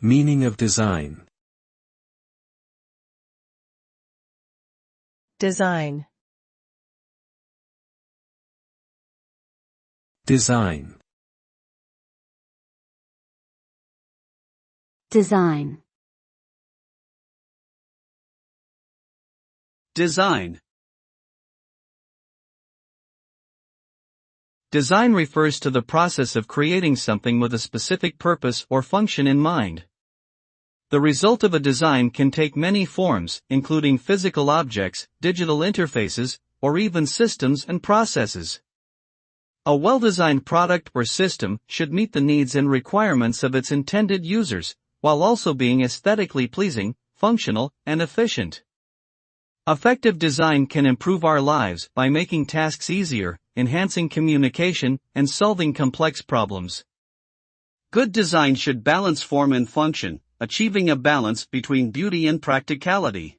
Meaning of design. Design. Design. Design. Design. Design refers to the process of creating something with a specific purpose or function in mind. The result of a design can take many forms, including physical objects, digital interfaces, or even systems and processes. A well-designed product or system should meet the needs and requirements of its intended users, while also being aesthetically pleasing, functional, and efficient. Effective design can improve our lives by making tasks easier, enhancing communication, and solving complex problems. Good design should balance form and function, achieving a balance between beauty and practicality.